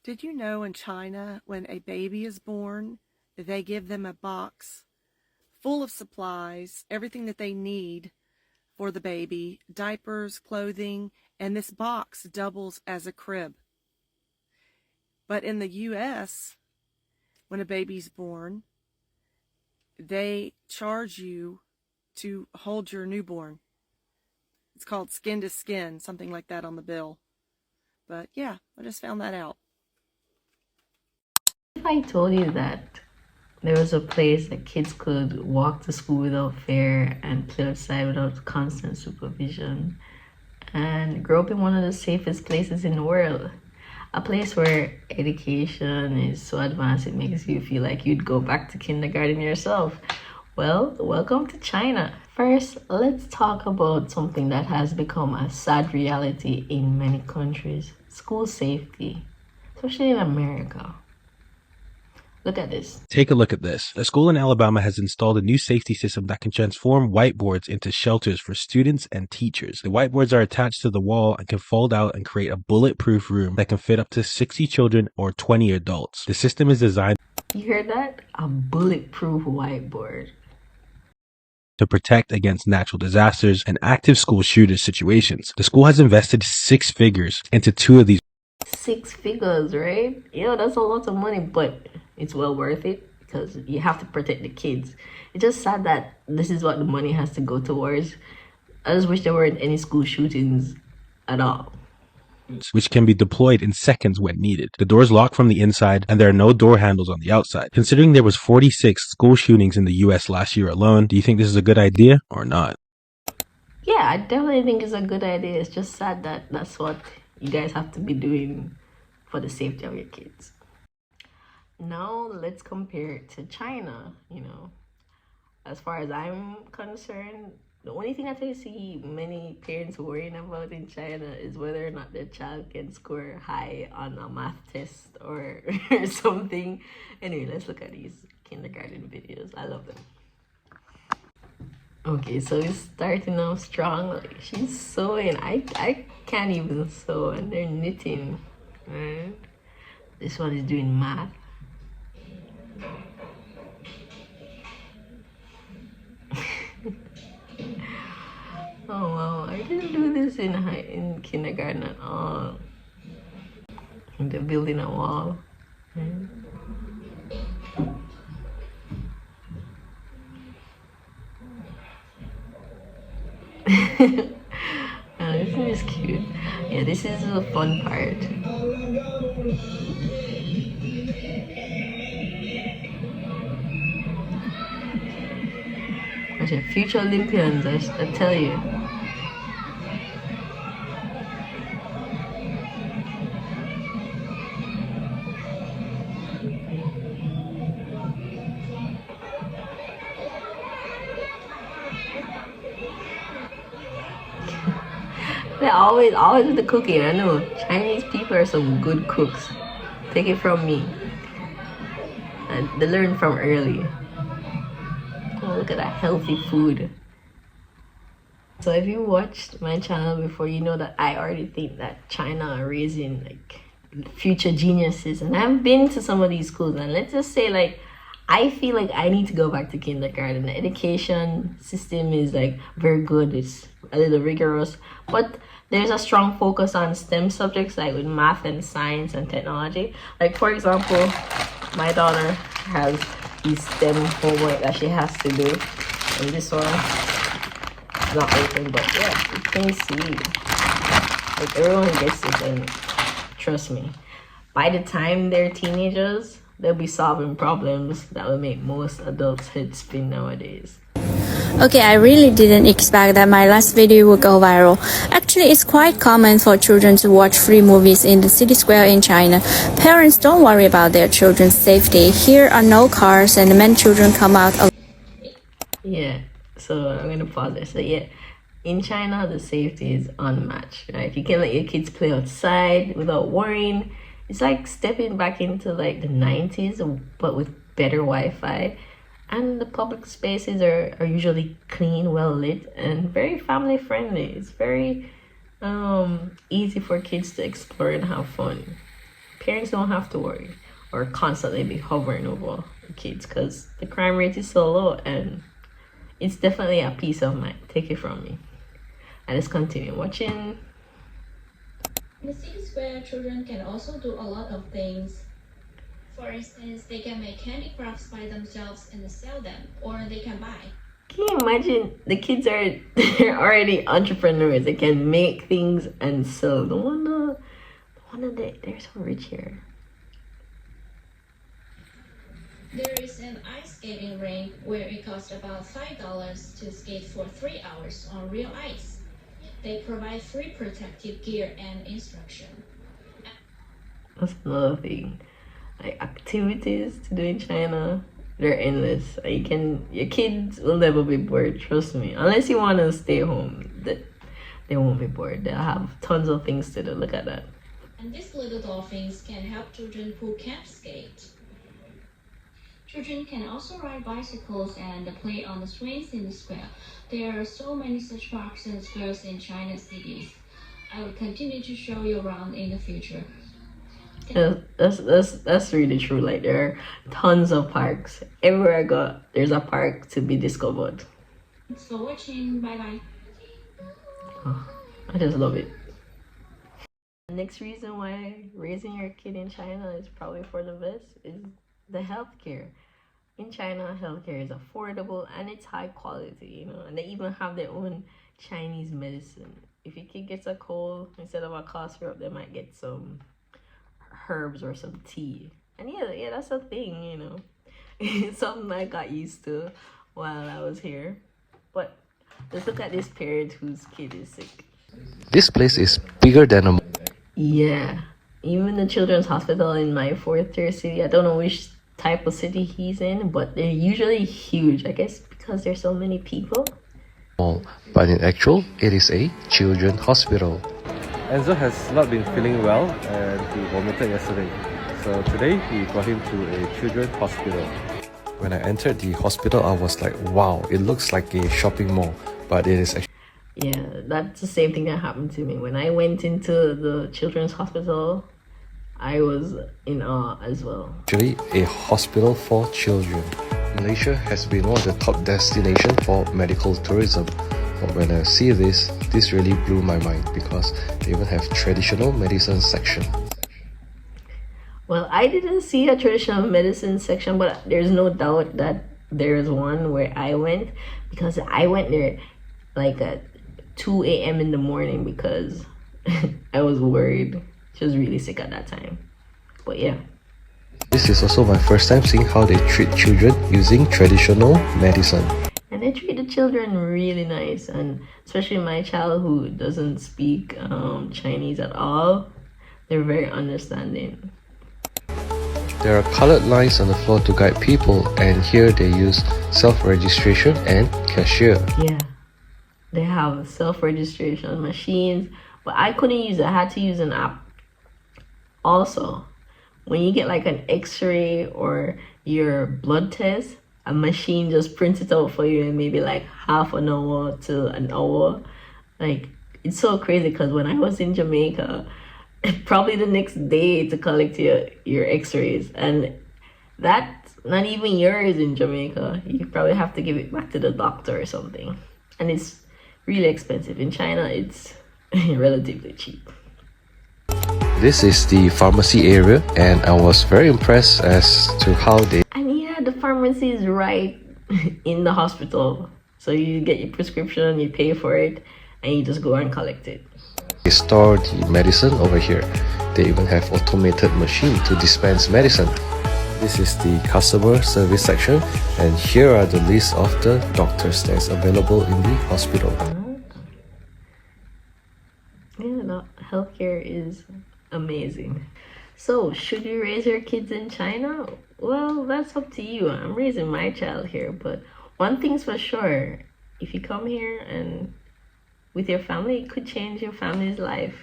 Did you know in China, when a baby is born, they give them a box full of supplies, everything that they need for the baby, diapers, clothing, and this box doubles as a crib. But in the US, when a baby's born, they charge you to hold your newborn. It's called skin to skin, something like that on the bill. But yeah, I just found that out. If I told you that there was a place that kids could walk to school without fear and play outside without constant supervision and grow up in one of the safest places in the world, a place where education is so advanced it makes you feel like you'd go back to kindergarten yourself. Well, welcome to China. First, let's talk about something that has become a sad reality in many countries: school safety, especially in America. Look at this. Take a look at this. A school in Alabama has installed a new safety system that can transform whiteboards into shelters for students and teachers. The whiteboards are attached to the wall and can fold out and create a bulletproof room that can fit up to 60 children or 20 adults. The system is designed You heard that? A bulletproof whiteboard. to protect against natural disasters and active school shooter situations. The school has invested 6 figures into 2 of these 6 figures, right? Yeah, that's a lot of money, but it's well worth it because you have to protect the kids. It's just sad that this is what the money has to go towards. I just wish there weren't any school shootings at all. which can be deployed in seconds when needed. The doors lock from the inside and there are no door handles on the outside. Considering there was 46 school shootings in the US last year alone, do you think this is a good idea or not? Yeah, I definitely think it's a good idea. It's just sad that that's what you guys have to be doing for the safety of your kids. Now let's compare it to China. As far as I'm concerned, the only thing that I see many parents worrying about in China is whether or not their child can score high on a math test or, or something. Anyway, let's look at these kindergarten videos. I love them. Okay, so it's starting off strong. Like she's sewing. I can't even sew, and they're knitting. Right? This one is doing math. Oh wow, I didn't do this in kindergarten at all. They're building a wall. Right? Oh, this is cute. Yeah, this is the fun part. Okay, future Olympians, I tell you. They're always with the cooking. I know Chinese people are some good cooks. Take it from me. And they learn from early. Oh, look at that healthy food. So if you watched my channel before, you know that I already think that China are raising like future geniuses. And I've been to some of these schools, and let's just say like I feel like I need to go back to kindergarten. The education system is like very good. It's a little rigorous, but there's a strong focus on STEM subjects like with math and science and technology. Like for example, my daughter has these STEM homework that she has to do, and this one is not open, but yeah, you can see like everyone gets this, and trust me, by the time they're teenagers, they'll be solving problems that will make most adults' heads spin nowadays. Okay, I really didn't expect that my last video would go viral. Actually, it's quite common for children to watch free movies in the city square in China. Parents don't worry about their children's safety. Here are no cars and many children come out alone. Yeah, so I'm gonna pause there. So yeah, in China, the safety is unmatched, right? You can let your kids play outside without worrying. It's like stepping back into like the 90s, but with better Wi-Fi. And the public spaces are usually clean, well lit, and very family friendly. It's very easy for kids to explore and have fun. parents don't have to worry or constantly be hovering over kids because the crime rate is so low, and it's definitely a peace of mind. Take it from me. And let's continue watching. In the cities where children can also do a lot of things. For instance, they can make handicrafts by themselves and sell them, or they can buy. Can you imagine the kids are they're already entrepreneurs? They can make things and sell. No wonder they're so rich here. There is an ice skating rink where it costs about $5 to skate for 3 hours on real ice. They provide free protective gear and instruction. That's another thing. Like activities to do in China, they're endless. Your kids will never be bored, trust me. Unless you want to stay home, they won't be bored. They'll have tons of things to do. Look at that. And these little dolphins can help children who can't skate. Children can also ride bicycles and play on the swings in the square. There are so many such parks and squares in China's cities. I will continue to show you around in the future. Yeah, that's really true. Like there are tons of parks. Everywhere I go, there's a park to be discovered. Thanks for watching. Bye bye. Oh, I just love it. The next reason why raising your kid in China is probably for the best is the healthcare. In China, healthcare is affordable and it's high quality, and they even have their own Chinese medicine. If your kid gets a cold, instead of a cough syrup, they might get some herbs or some tea. And yeah, that's a thing, It's something I got used to while I was here. But let's look at this parent whose kid is sick. This place is bigger than a... Yeah, even the children's hospital in my fourth tier city, I don't know which type of city he's in, but they're usually huge, I guess because there's so many people. But in actual, it is a children's hospital. Enzo has not been feeling well and he vomited yesterday. So today we brought him to a children's hospital. When I entered the hospital, I was like, wow, it looks like a shopping mall, but it is actually... Yeah, that's the same thing that happened to me. When I went into the children's hospital, I was in awe as well. Actually, a hospital for children. Malaysia has been one of the top destinations for medical tourism. But when I see this really blew my mind because they even have traditional medicine section. Well, I didn't see a traditional medicine section, but there's no doubt that there's one where I went, because I went there like at 2 a.m. in the morning because I was worried. She was really sick at that time. But yeah. This is also my first time seeing how they treat children using traditional medicine. And they treat the children really nice, and especially my child who doesn't speak Chinese at all, they're very understanding. There are colored lines on the floor to guide people, and here they use self-registration and cashier. Yeah, they have self-registration machines, but I couldn't use it. I had to use an app. Also, when you get like an x-ray or your blood test, a machine just prints it out for you in maybe like half an hour to an hour. Like, it's so crazy because when I was in Jamaica, probably the next day to collect your x-rays, and that's not even yours in Jamaica. You probably have to give it back to the doctor or something, and it's really expensive. In China, it's relatively cheap. This is the pharmacy area, and I was very impressed as to how they... And yeah, the pharmacy is right in the hospital. So you get your prescription, you pay for it, and you just go and collect it. They store the medicine over here. They even have automated machine to dispense medicine. This is the customer service section, and here are the list of the doctors that's available in the hospital. Yeah, no, healthcare is amazing. So, should you raise your kids in China? Well, that's up to you. I'm raising my child here, but one thing's for sure, if you come here and with your family, it could change your family's life,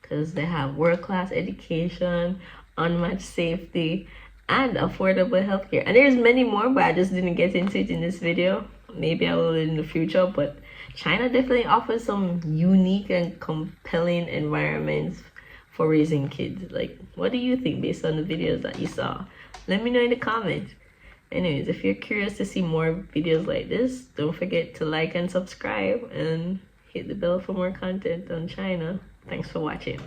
because they have world-class education, unmatched safety, and affordable healthcare. And there's many more, but I just didn't get into it in this video. Maybe I will in the future, but China definitely offers some unique and compelling environments for raising kids. Like, what do you think based on the videos that you saw? Let me know in the comments. Anyways, if you're curious to see more videos like this, don't forget to like and subscribe and hit the bell for more content on China. Thanks for watching.